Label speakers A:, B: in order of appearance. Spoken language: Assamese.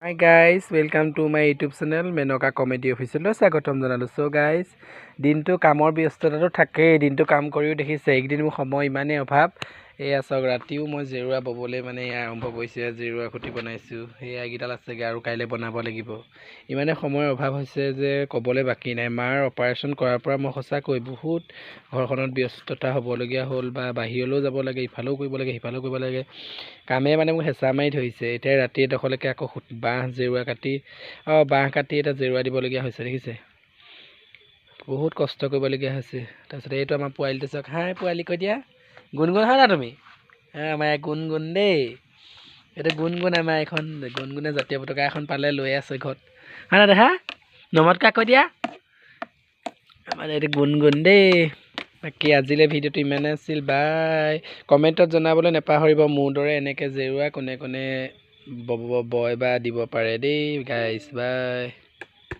A: Hi guys, welcome to my YouTube channel Menoka Comedy Official. স্বাগতম জনালো। সো গাইস, দিনটো কামৰ ব্যস্ততাটো থাকেই, দিনটো কাম কৰিও দেখিছে, একদিন মোৰ সময় ইমানেই অভাৱ। এয়া চাওক, ৰাতিও মই জেৰুৱা ববলৈ মানে আৰম্ভ কৰিছে, জেৰুৱা খুঁটি বনাইছোঁ। সেয়া এইকেইডাল আছেগৈ আৰু কাইলৈ বনাব লাগিব। ইমানে সময়ৰ অভাৱ হৈছে যে ক'বলৈ বাকী নাই। মাৰ অপাৰেশ্যন কৰাৰ পৰা মই সঁচাকৈ বহুত ঘৰখনত ব্যস্ততা হ'বলগীয়া হ'ল, বা বাহিৰলৈও যাব লাগে, ইফালেও কৰিব লাগে, সিফালেও কৰিব লাগে। কামে মানে মোক হেঁচা মাৰি ধৰিছে। এতিয়া ৰাতি এডোখৰলৈকে আকৌ বাঁহ কাটি এটা জেৰুৱা দিবলগীয়া হৈছে, দেখিছে। বহুত কষ্ট কৰিবলগীয়া হৈছে। তাৰপিছত এইটো আমাৰ পোৱালিটো চাওক, হাই পোৱালি কৈ দিয়া, গুণগুণ হয় না তুমি? আমাৰ গুণগুণ দেই, এইটো গুণগুণ। আমাৰ এখন গুণগুণে জাতীয় পতাকা এখন পালে, লৈ আছে ঘৰত। হয় না দেখা, নমস্কাৰ কৈ দিয়া। আমাৰ এইটো গুণগুণ দেই। বাকী আজিলৈ ভিডিঅ'টো ইমানে আছিল। বাই। কমেণ্টত জনাবলৈ নাপাহৰিব, মোৰ দৰে এনেকৈ জেৰুৱা কোনে কোনে বয় বা দিব পাৰে দেই গাইছ। বাই।